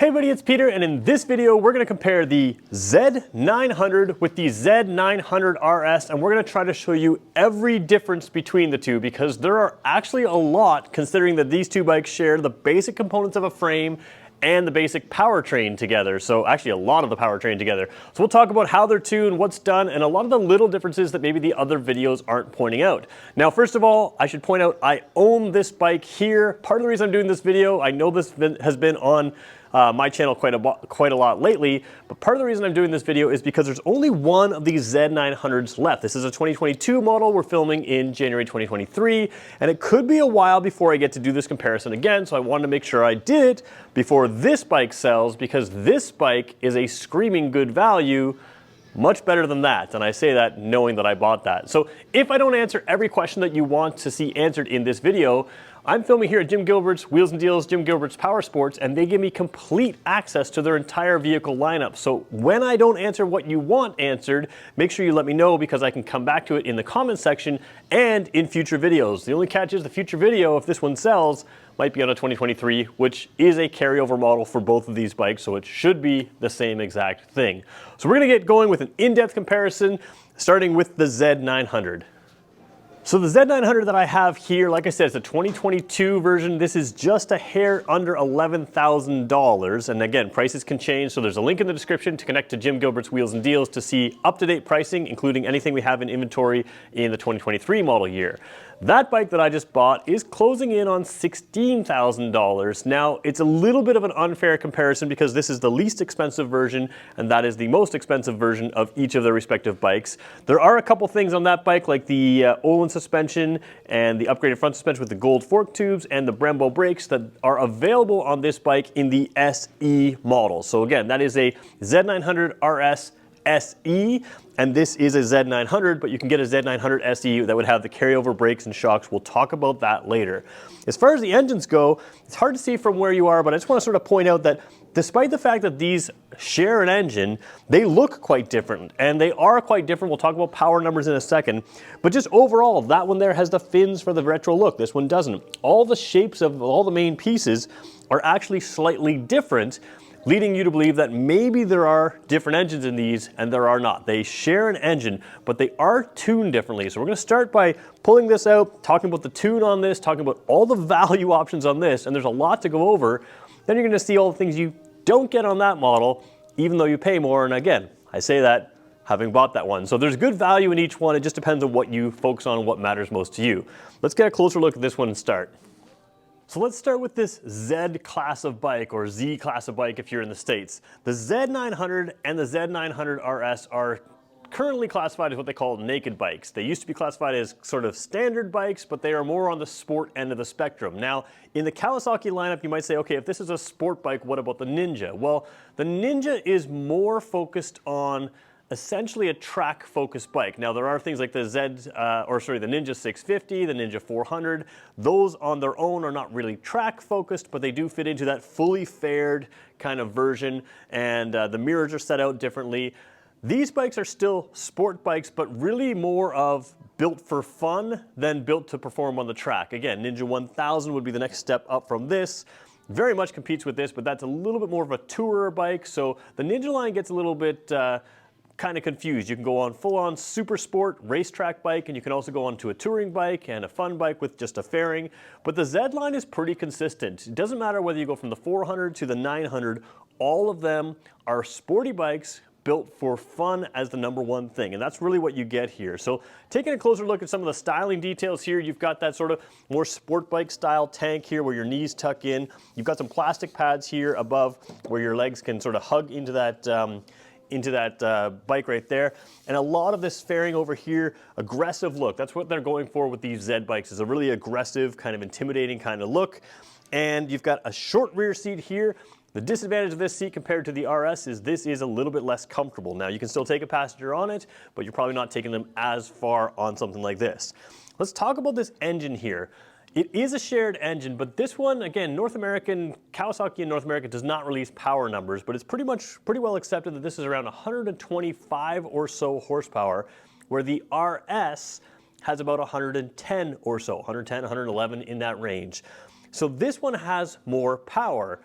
Hey everybody, it's Peter, and in this video we're going to compare the Z900 with the Z900RS, and we're going to try to show you every difference between the two because there are actually a lot, considering that these two bikes share the basic components of a frame and the basic powertrain together. So actually a lot of the powertrain together. So we'll talk about how they're tuned, what's done, and a lot of the little differences that maybe the other videos aren't pointing out. Now, first of all, I should point out I own this bike here. Part of the reason I'm doing this video, I know this has been on my channel quite a lot lately, but part of the reason I'm doing this video is because there's only one of these Z900s left. This is a 2022 model. We're filming in January 2023, and it could be a while before I get to do this comparison again, so I wanted to make sure I did it before this bike sells, because this bike is a screaming good value, much better than that, and I say that knowing that I bought that. So if I don't answer every question that you want to see answered in this video, I'm filming here at Jim Gilbert's Wheels and Deals, Jim Gilbert's Power Sports, and they give me complete access to their entire vehicle lineup. So when I don't answer what you want answered, make sure you let me know because I can come back to it in the comments section and in future videos. The only catch is the future video, if this one sells, might be on a 2023, which is a carryover model for both of these bikes, so it should be the same exact thing. So we're gonna get going with an in-depth comparison, starting with the Z900. So the Z900 that I have here, like I said, it's a 2022 version. This is just a hair under $11,000. And again, prices can change. So there's a link in the description to connect to Jim Gilbert's Wheels and Deals to see up-to-date pricing, including anything we have in inventory in the 2023 model year. That bike that I just bought is closing in on $16,000. Now, it's a little bit of an unfair comparison because this is the least expensive version and that is the most expensive version of each of their respective bikes. There are a couple things on that bike, like the Olin suspension and the upgraded front suspension with the gold fork tubes and the Brembo brakes that are available on this bike in the SE model. So again, that is a Z900RS SE, and this is a Z900, but you can get a Z900 SE that would have the carryover brakes and shocks. We'll talk about that later. As far as the engines go, it's hard to see from where you are, but I just want to sort of point out that despite the fact that these share an engine, they look quite different, and they are quite different. We'll talk about power numbers in a second, but just overall, that one there has the fins for the retro look. This one doesn't. All the shapes of all the main pieces are actually slightly different, leading you to believe that maybe there are different engines in these, and there are not. They share an engine, but they are tuned differently. So we're going to start by pulling this out, talking about the tune on this, talking about all the value options on this, and there's a lot to go over. Then you're going to see all the things you don't get on that model, even though you pay more. And again, I say that having bought that one. So there's good value in each one. It just depends on what you focus on and what matters most to you. Let's get a closer look at this one and start. So let's start with this Z class of bike, or Z class of bike if you're in the States. The Z900 and the Z900RS are currently classified as what they call naked bikes. They used to be classified as sort of standard bikes, but they are more on the sport end of the spectrum. Now, in the Kawasaki lineup, you might say, okay, if this is a sport bike, what about the Ninja? Well, the Ninja is more focused on essentially a track-focused bike. Now, there are things like the the Ninja 650, the Ninja 400. Those on their own are not really track-focused, but they do fit into that fully fared kind of version, and the mirrors are set out differently. These bikes are still sport bikes, but really more of built for fun than built to perform on the track. Again, Ninja 1000 would be the next step up from this. Very much competes with this, but that's a little bit more of a tourer bike, so the Ninja line gets a little bit kind of confused. You can go on full-on super sport racetrack bike, and you can also go on to a touring bike and a fun bike with just a fairing. But the Z line is pretty consistent. It doesn't matter whether you go from the 400 to the 900, all of them are sporty bikes built for fun as the number one thing, and that's really what you get here. So taking a closer look at some of the styling details here, you've got that sort of more sport bike style tank here where your knees tuck in. You've got some plastic pads here above where your legs can sort of hug into that bike right there. And a lot of this fairing over here, aggressive look. That's what they're going for with these Z bikes, is a really aggressive, kind of intimidating kind of look. And you've got a short rear seat here. The disadvantage of this seat compared to the RS is this is a little bit less comfortable. Now, you can still take a passenger on it, but you're probably not taking them as far on something like this. Let's talk about this engine here. It is a shared engine, but this one, again, Kawasaki in North America does not release power numbers, but it's pretty well accepted that this is around 125 or so horsepower, where the RS has about 110 or so, 110, 111 in that range. So this one has more power.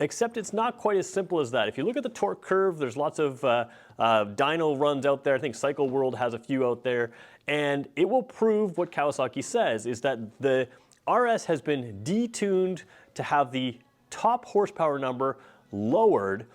except it's not quite as simple as that. If you look at the torque curve, there's lots of dyno runs out there. I think Cycle World has a few out there, and it will prove what Kawasaki says, is that the RS has been detuned to have the top horsepower number lowered,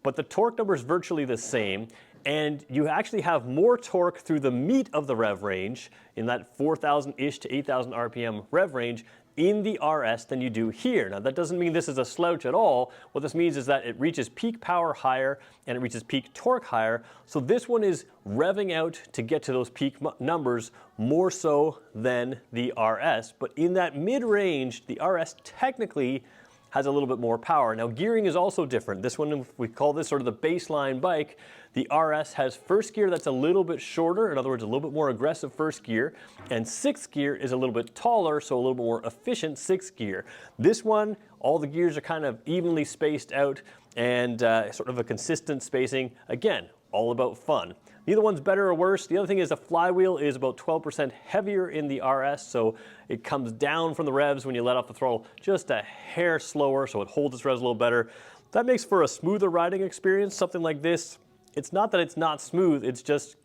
but the torque number is virtually the same, and you actually have more torque through the meat of the rev range, in that 4,000-ish to 8,000 RPM rev range, in the RS than you do here. Now that doesn't mean this is a slouch at all. What this means is that it reaches peak power higher and it reaches peak torque higher. So this one is revving out to get to those peak numbers more so than the RS. But in that mid-range, the RS technically has a little bit more power. Now gearing is also different. This one, we call this sort of the baseline bike. The RS has first gear that's a little bit shorter, in other words, a little bit more aggressive first gear, and sixth gear is a little bit taller, so a little bit more efficient sixth gear. This one, all the gears are kind of evenly spaced out and sort of a consistent spacing. Again, all about fun. Neither one's better or worse. The other thing is the flywheel is about 12% heavier in the RS, so it comes down from the revs when you let off the throttle just a hair slower, so it holds its revs a little better. That makes for a smoother riding experience. Something like this, it's not that it's not smooth, it's just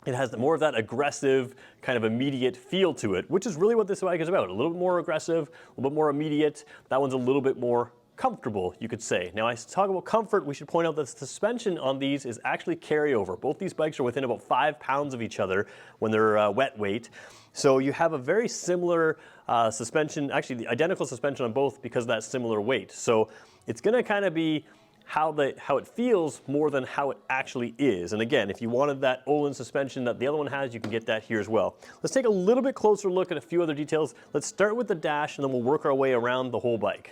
it has more of that aggressive kind of immediate feel to it, which is really what this bike is about. A little bit more aggressive, a little bit more immediate. That one's a little bit more comfortable, you could say. Now, I talk about comfort, we should point out that the suspension on these is actually carryover. Both these bikes are within about 5 pounds of each other when they're wet weight. So you have a very similar suspension, actually the identical suspension on both because of that similar weight. So it's gonna kind of be how it feels more than how it actually is. And again, if you wanted that Olin suspension that the other one has, you can get that here as well. Let's take a little bit closer look at a few other details. Let's start with the dash and then we'll work our way around the whole bike.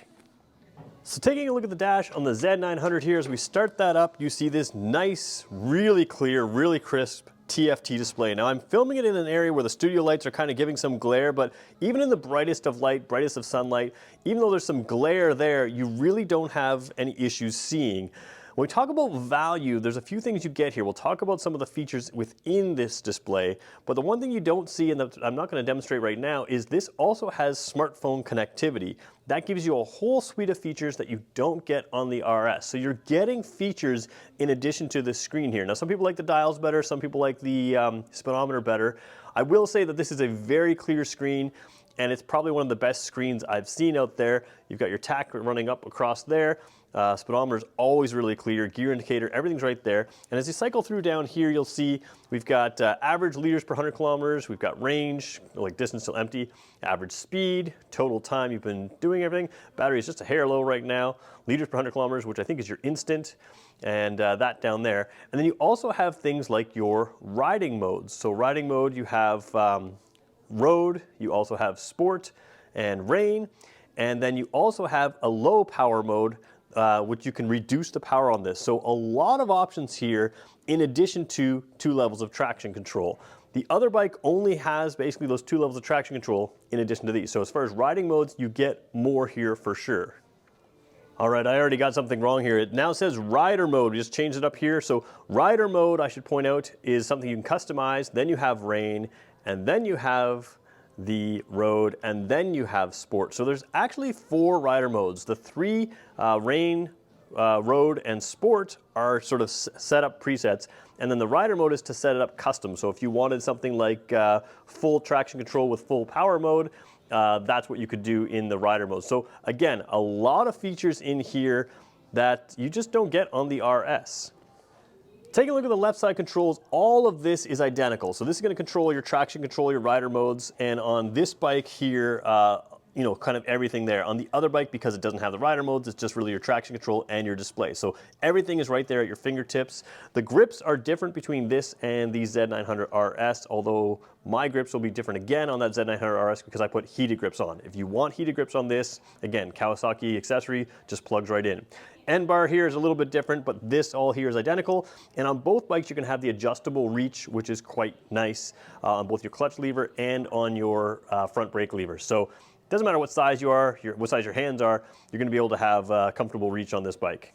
So taking a look at the dash on the Z900 here, as we start that up, you see this nice, really clear, really crisp TFT display. Now I'm filming it in an area where the studio lights are kind of giving some glare, but even in the brightest of light, brightest of sunlight, even though there's some glare there, you really don't have any issues seeing. When we talk about value, there's a few things you get here. We'll talk about some of the features within this display, but the one thing you don't see, and that I'm not going to demonstrate right now, is this also has smartphone connectivity. That gives you a whole suite of features that you don't get on the RS. So you're getting features in addition to this screen here. Now some people like the dials better, some people like the speedometer better. I will say that this is a very clear screen, and it's probably one of the best screens I've seen out there. You've got your tach running up across there. Speedometer is always really clear, gear indicator, everything's right there. And as you cycle through down here, you'll see we've got average liters per 100 kilometers, we've got range, like distance till empty, average speed, total time you've been doing everything. Battery is just a hair low right now, liters per 100 kilometers, which I think is your instant, and that down there. And then you also have things like your riding modes. So riding mode, you have road, you also have sport and rain, and then you also have a low power mode, which you can reduce the power on this. So a lot of options here in addition to 2 levels of traction control. The other bike only has basically those 2 levels of traction control in addition to these. So as far as riding modes, you get more here for sure. All right, I already got something wrong here. It now says rider mode. We just changed it up here. So rider mode, I should point out, is something you can customize. Then you have rain, and then you have the road, and then you have sport. So there's actually 4 rider modes. The 3 rain, road, and sport are sort of set up presets, and then the rider mode is to set it up custom. So if you wanted something like full traction control with full power mode, that's what you could do in the rider mode. So again, a lot of features in here that you just don't get on the RS. Taking a look at the left side controls, all of this is identical. So this is going to control your traction control, your rider modes, and on this bike here, you know, kind of everything there. On the other bike, because it doesn't have the rider modes, it's just really your traction control and your display. So everything is right there at your fingertips. The grips are different between this and the Z900RS, although my grips will be different again on that Z900RS because I put heated grips on. If you want heated grips on this, again, Kawasaki accessory, just plugs right in. End bar here is a little bit different, but this all here is identical. And on both bikes, you can have the adjustable reach, which is quite nice on both your clutch lever and on your front brake lever. So it doesn't matter what size you are, what size your hands are, you're going to be able to have comfortable reach on this bike.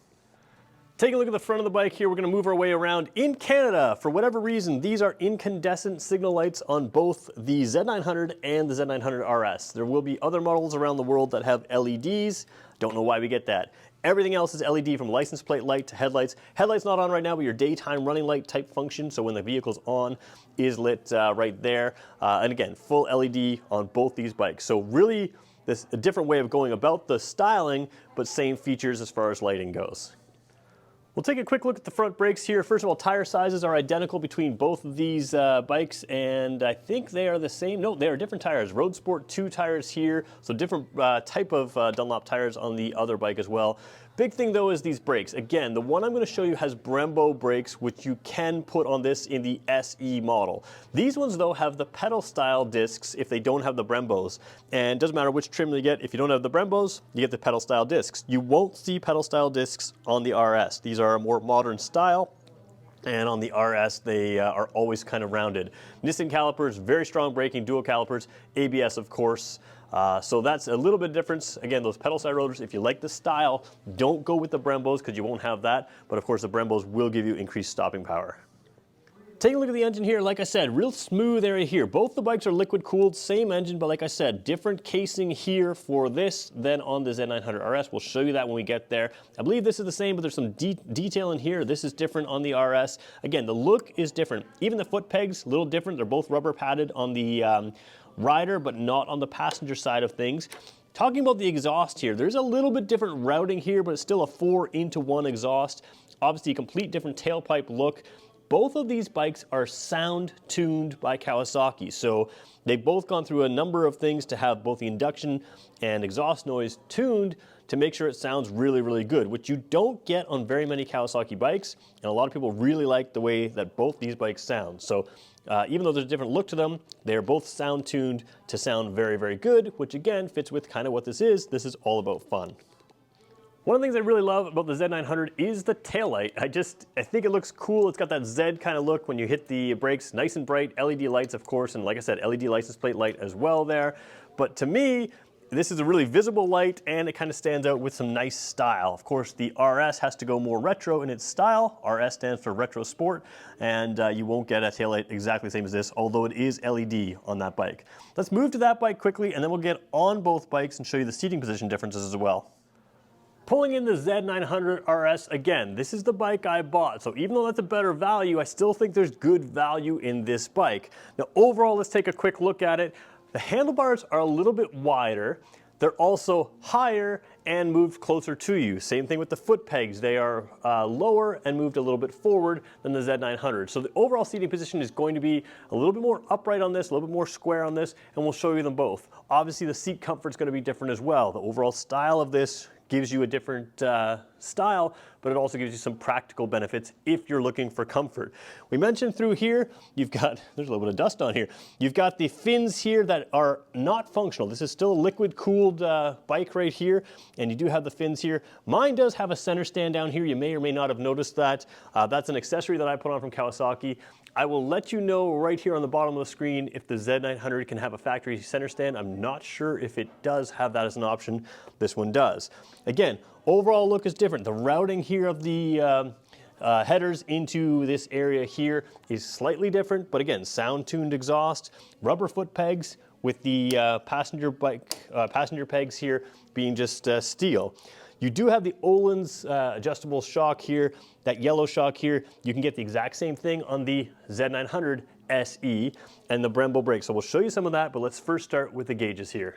Taking a look at the front of the bike here, we're going to move our way around. In Canada, for whatever reason, these are incandescent signal lights on both the Z900 and the Z900RS. There will be other models around the world that have LEDs. Don't know why we get that. Everything else is LED, from license plate light to headlights. Headlights not on right now, but your daytime running light type function, so when the vehicle's on, is lit right there. And again, full LED on both these bikes. So really, this a different way of going about the styling, but same features as far as lighting goes. We'll take a quick look at the front brakes here. First of all, tire sizes are identical between both of these bikes, and I think they are the same. No, they are different tires. Road Sport 2 tires here, so different type of Dunlop tires on the other bike as well. Big thing though is these brakes. Again, the one I'm going to show you has Brembo brakes, which you can put on this in the SE model. These ones though have the pedal style discs if they don't have the Brembos. And it doesn't matter which trim you get. If you don't have the Brembos, you get the pedal style discs. You won't see pedal style discs on the RS. These are a more modern style. And on the RS, they are always kind of rounded. Nissan calipers, very strong braking, dual calipers, ABS of course. So that's a little bit of difference. Again, those pedal side rotors, if you like the style, don't go with the Brembos because you won't have that. But of course, the Brembos will give you increased stopping power. Taking a look at the engine here, like I said, real smooth area here. Both the bikes are liquid cooled, same engine, but like I said, different casing here for this than on the Z900RS. We'll show you that when we get there. I believe this is the same, but there's some detail in here. This is different on the RS. Again, the look is different. Even the foot pegs, a little different. They're both rubber padded on the rider, but not on the passenger side of things. Talking about the exhaust here, there's a little bit different routing here, but it's still a 4-into-1 exhaust. Obviously, a complete different tailpipe look. Both of these bikes are sound tuned by Kawasaki, so they've both gone through a number of things to have both the induction and exhaust noise tuned to make sure it sounds really, really good, which you don't get on very many Kawasaki bikes, and a lot of people really like the way that both these bikes sound. So even though there's a different look to them, they're both sound tuned to sound very, very good, which again fits with kind of what this is. This is all about fun. One of the things I really love about the Z900 is the taillight. I think it looks cool. It's got that Z kind of look when you hit the brakes, nice and bright, LED lights of course, and like I said, LED license plate light as well there. But to me, this is a really visible light and it kind of stands out with some nice style. Of course, the RS has to go more retro in its style. RS stands for Retro Sport, and you won't get a taillight exactly the same as this, although it is LED on that bike. Let's move to that bike quickly and then we'll get on both bikes and show you the seating position differences as well. Pulling in the Z900RS, again, this is the bike I bought, so even though that's a better value, I still think there's good value in this bike. Now overall, let's take a quick look at it. The handlebars are a little bit wider. They're also higher and moved closer to you. Same thing with the foot pegs. They are lower and moved a little bit forward than the Z900. So the overall seating position is going to be a little bit more upright on this, a little bit more square on this, and we'll show you them both. Obviously the seat comfort is going to be different as well. The overall style of this gives you a different style, but it also gives you some practical benefits if you're looking for comfort. We mentioned through here, you've got, there's a little bit of dust on here. You've got the fins here that are not functional. This is still a liquid cooled bike right here, and you do have the fins here. Mine does have a center stand down here. You may or may not have noticed that. That's an accessory that I put on from Kawasaki. I will let you know right here on the bottom of the screen if the Z900 can have a factory center stand. I'm not sure if it does have that as an option. This one does. Again, overall look is different. The routing here of the headers into this area here is slightly different, but again, sound-tuned exhaust, rubber foot pegs with the passenger pegs here being just steel. You do have the Öhlins adjustable shock here, that yellow shock here. You can get the exact same thing on the Z900 SE and the Brembo brakes. So we'll show you some of that, but let's first start with the gauges here.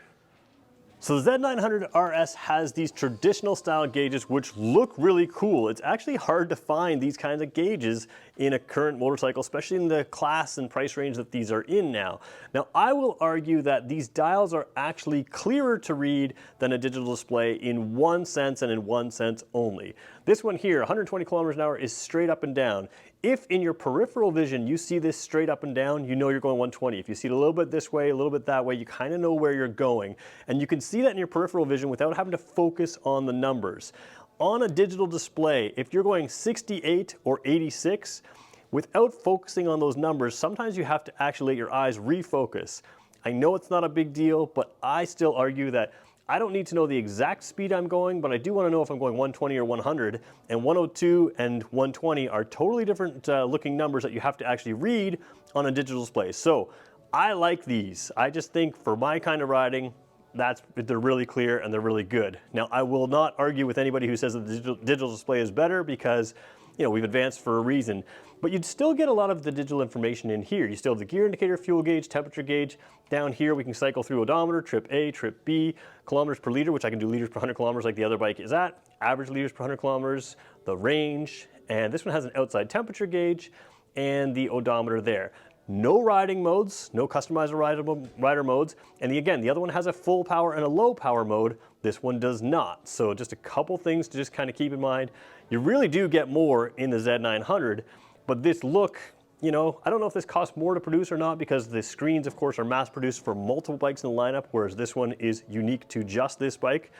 So the Z900RS has these traditional style gauges which look really cool. It's actually hard to find these kinds of gauges in a current motorcycle, especially in the class and price range that these are in now. Now, I will argue that these dials are actually clearer to read than a digital display in one sense and in one sense only. This one here, 120 kilometers an hour, is straight up and down. If in your peripheral vision you see this straight up and down, you know you're going 120. If you see it a little bit this way, a little bit that way, you kind of know where you're going. And you can see that in your peripheral vision without having to focus on the numbers. On a digital display, if you're going 68 or 86, without focusing on those numbers, sometimes you have to actually let your eyes refocus. I know it's not a big deal, but I still argue that I don't need to know the exact speed I'm going, but I do want to know if I'm going 120 or 100, and 102 and 120 are totally different looking numbers that you have to actually read on a digital display. So I like these. I just think for my kind of riding, they're really clear and they're really good. Now, I will not argue with anybody who says that the digital display is better because, you know, we've advanced for a reason. But you'd still get a lot of the digital information in here. You still have the gear indicator, fuel gauge, temperature gauge. Down here, we can cycle through odometer, trip A, trip B, kilometers per liter, which I can do liters per 100 kilometers like the other bike is at, average liters per 100 kilometers, the range, and this one has an outside temperature gauge and the odometer there. No riding modes, no customizable rider modes, and again, the other one has a full power and a low power mode. This one does not. So just a couple things to just kind of keep in mind. You really do get more in the Z900, but this look, you know, I don't know if this costs more to produce or not because the screens, of course, are mass produced for multiple bikes in the lineup, whereas this one is unique to just this bike.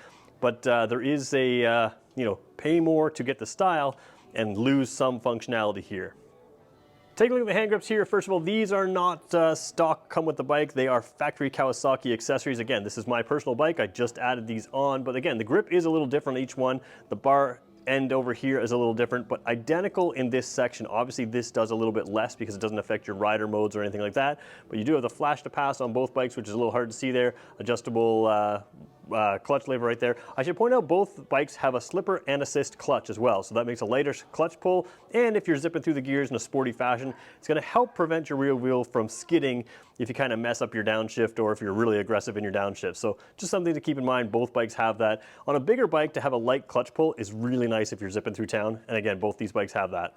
But there is a, you know, pay more to get the style and lose some functionality here. Take a look at the hand grips here. First of all, these are not stock come with the bike. They are factory Kawasaki accessories. Again, this is my personal bike. I just added these on, but again, the grip is a little different on each one. The bar end over here is a little different, but identical in this section. Obviously, this does a little bit less because it doesn't affect your rider modes or anything like that, but you do have the flash to pass on both bikes, which is a little hard to see there. Adjustable clutch lever right there. I should point out both bikes have a slipper and assist clutch as well, so that makes a lighter clutch pull, and if you're zipping through the gears in a sporty fashion, it's going to help prevent your rear wheel from skidding if you kind of mess up your downshift or if you're really aggressive in your downshift. So just something to keep in mind, both bikes have that. On a bigger bike, to have a light clutch pull is really nice if you're zipping through town, and again, both these bikes have that.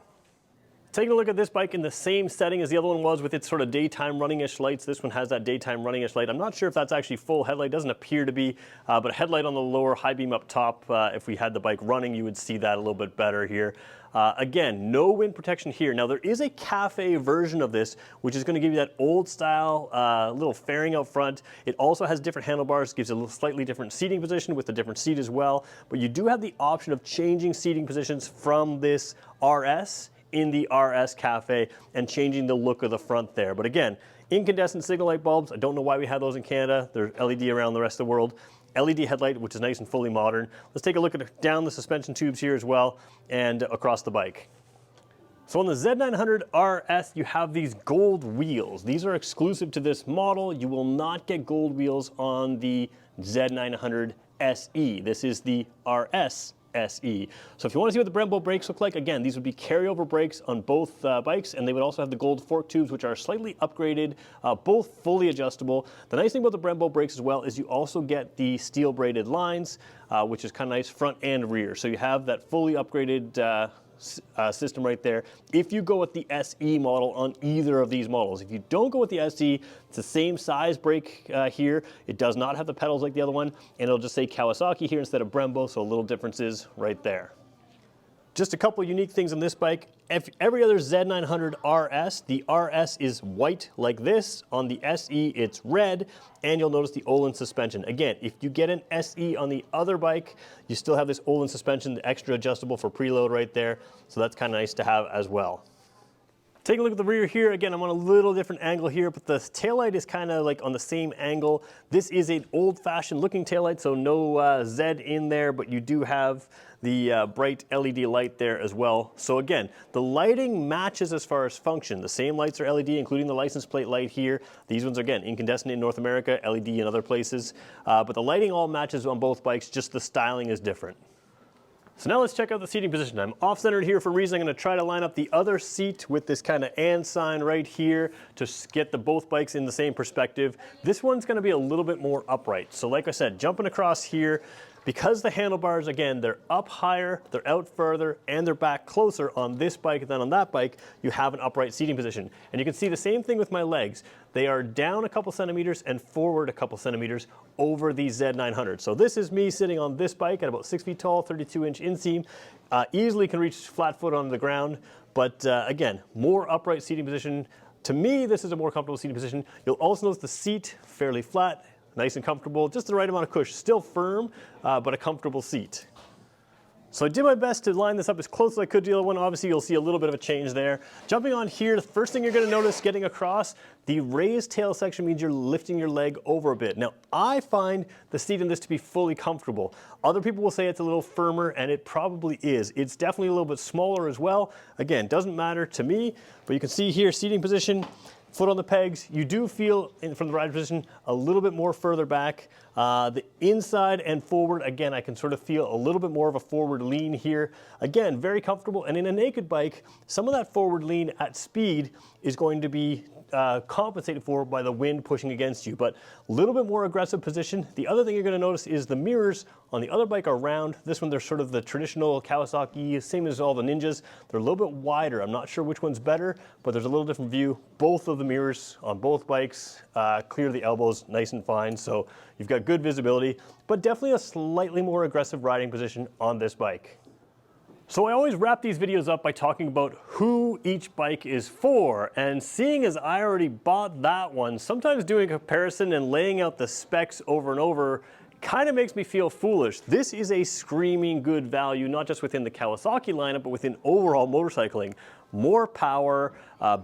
Taking a look at this bike in the same setting as the other one was with its sort of daytime running-ish lights. This one has that daytime running-ish light. I'm not sure if that's actually full headlight. It doesn't appear to be, but a headlight on the lower, high beam up top. If we had the bike running, you would see that a little bit better here. Again, no wind protection here. Now there is a cafe version of this, which is going to give you that old style little fairing out front. It also has different handlebars, gives you a slightly different seating position with a different seat as well. But you do have the option of changing seating positions from this RS in the RS Cafe and changing the look of the front there. But again, incandescent signal light bulbs, I don't know why we have those in Canada. They're LED around the rest of the world. LED headlight, which is nice and fully modern. Let's take a look at down the suspension tubes here as well and across the bike. So on the Z900RS, you have these gold wheels. These are exclusive to this model. You will not get gold wheels on the Z900 SE. This is the RS SE. So if you want to see what the Brembo brakes look like, again, these would be carryover brakes on both bikes, and they would also have the gold fork tubes, which are slightly upgraded, both fully adjustable. The nice thing about the Brembo brakes as well is you also get the steel braided lines, which is kind of nice front and rear. So you have that fully upgraded system right there if you go with the SE model on either of these models. If you don't go with the SE, it's the same size brake here. It does not have the pedals like the other one, and it'll just say Kawasaki here instead of Brembo, so a little differences right there. Just a couple unique things on this bike. Every other Z900RS, the RS is white like this. On the SE, it's red, and you'll notice the Olin suspension. Again, if you get an SE on the other bike, you still have this Olin suspension, the extra adjustable for preload right there. So that's kind of nice to have as well. Take a look at the rear here. Again, I'm on a little different angle here, but the taillight is kind of like on the same angle. This is an old-fashioned looking taillight, so no Z in there, but you do have the bright LED light there as well. So again, the lighting matches as far as function. The same lights are LED, including the license plate light here. These ones are, again, incandescent in North America, LED in other places. But the lighting all matches on both bikes, just the styling is different. So now let's check out the seating position. I'm off-centered here for a reason. I'm going to try to line up the other seat with this kind of and sign right here to get the both bikes in the same perspective. This one's going to be a little bit more upright. So like I said, jumping across here, because the handlebars, again, they're up higher, they're out further, and they're back closer on this bike than on that bike, you have an upright seating position. And you can see the same thing with my legs. They are down a couple centimeters and forward a couple centimeters over the Z900. So this is me sitting on this bike at about 6 feet tall, 32-inch inseam. Easily can reach flat foot on the ground, but again, more upright seating position. To me, this is a more comfortable seating position. You'll also notice the seat fairly flat, nice and comfortable, just the right amount of cushion. Still firm, but a comfortable seat. So I did my best to line this up as close as I could to the other one. Obviously, you'll see a little bit of a change there. Jumping on here, the first thing you're going to notice getting across, the raised tail section means you're lifting your leg over a bit. Now, I find the seat in this to be fully comfortable. Other people will say it's a little firmer, and it probably is. It's definitely a little bit smaller as well. Again, doesn't matter to me, but you can see here, seating position, Foot on the pegs, you do feel from the rider position a little bit more further back. The inside and forward, again, I can sort of feel a little bit more of a forward lean here. Again, very comfortable. And in a naked bike, some of that forward lean at speed is going to be compensated for by the wind pushing against you, but a little bit more aggressive position. The other thing you're going to notice is the mirrors on the other bike are round. This one, they're sort of the traditional Kawasaki, same as all the Ninjas. They're a little bit wider. I'm not sure which one's better, but there's a little different view. Both of the mirrors on both bikes clear the elbows nice and fine, so you've got good visibility, but definitely a slightly more aggressive riding position on this bike. So I always wrap these videos up by talking about who each bike is for, and seeing as I already bought that one, sometimes doing a comparison and laying out the specs over and over kind of makes me feel foolish. This is a screaming good value, not just within the Kawasaki lineup, but within overall motorcycling. More power,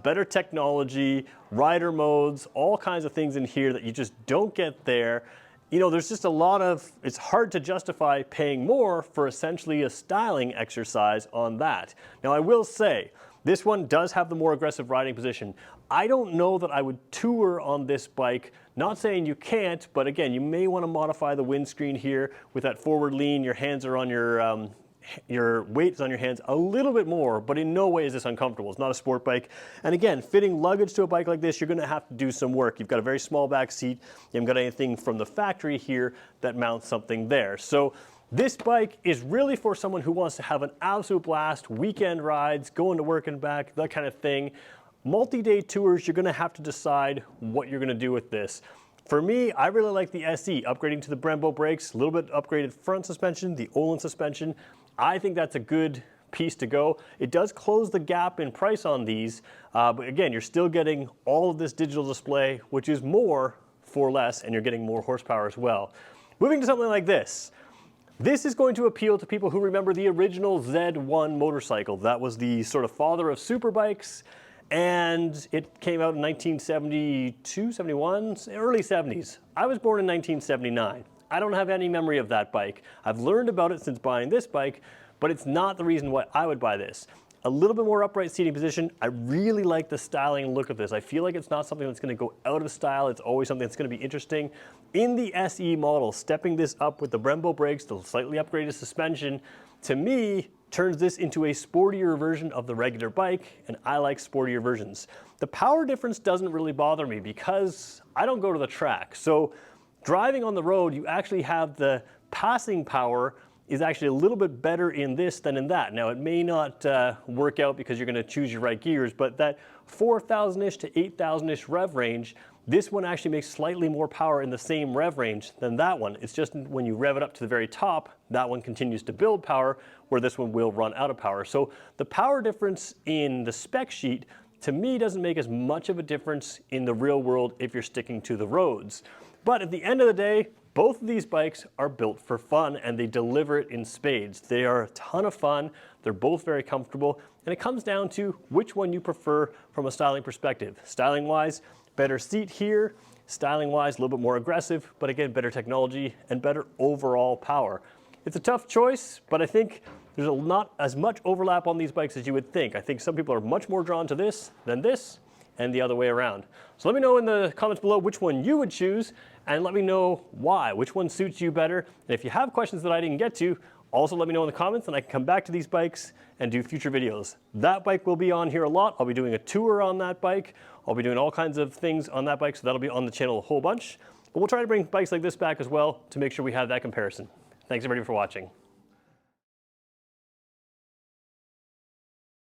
better technology, rider modes, all kinds of things in here that you just don't get there. You know, there's just a lot of, it's hard to justify paying more for essentially a styling exercise on that. Now I will say, this one does have the more aggressive riding position. I don't know that I would tour on this bike, not saying you can't, but again, you may want to modify the windscreen here with that forward lean, your hands are on your weight is on your hands a little bit more, but in no way is this uncomfortable. It's not a sport bike. And again, fitting luggage to a bike like this, you're gonna have to do some work. You've got a very small back seat. You haven't got anything from the factory here that mounts something there. So this bike is really for someone who wants to have an absolute blast, weekend rides, going to work and back, that kind of thing. Multi-day tours, you're gonna have to decide what you're gonna do with this. For me, I really like the SE, upgrading to the Brembo brakes, a little bit upgraded front suspension, the Olin suspension. I think that's a good piece to go. It does close the gap in price on these, but again, you're still getting all of this digital display, which is more for less, and you're getting more horsepower as well. Moving to something like this. This is going to appeal to people who remember the original Z1 motorcycle. That was the sort of father of superbikes, and it came out in 1972, 71, early 70s. I was born in 1979. I don't have any memory of that bike. I've learned about it since buying this bike, but it's not the reason why I would buy this. A little bit more upright seating position. I really like the styling and look of this. I feel like it's not something that's gonna go out of style. It's always something that's gonna be interesting. In the SE model, stepping this up with the Brembo brakes, the slightly upgraded suspension, to me, turns this into a sportier version of the regular bike, and I like sportier versions. The power difference doesn't really bother me because I don't go to the track. So driving on the road, you actually have the passing power is actually a little bit better in this than in that. Now it may not work out because you're gonna choose your right gears, but that 4,000-ish to 8,000-ish rev range, this one actually makes slightly more power in the same rev range than that one. It's just when you rev it up to the very top, that one continues to build power, where this one will run out of power. So the power difference in the spec sheet, to me, doesn't make as much of a difference in the real world if you're sticking to the roads. But at the end of the day, both of these bikes are built for fun, and they deliver it in spades. They are a ton of fun. They're both very comfortable, and it comes down to which one you prefer from a styling perspective. Styling-wise, better seat here. Styling-wise, a little bit more aggressive, but again, better technology and better overall power. It's a tough choice, but I think there's not as much overlap on these bikes as you would think. I think some people are much more drawn to this than this, and the other way around. So let me know in the comments below which one you would choose, and let me know why, which one suits you better. And if you have questions that I didn't get to, also let me know in the comments, and I can come back to these bikes and do future videos. That bike will be on here a lot. I'll be doing a tour on that bike. I'll be doing all kinds of things on that bike, so that'll be on the channel a whole bunch. But we'll try to bring bikes like this back as well to make sure we have that comparison. Thanks everybody for watching.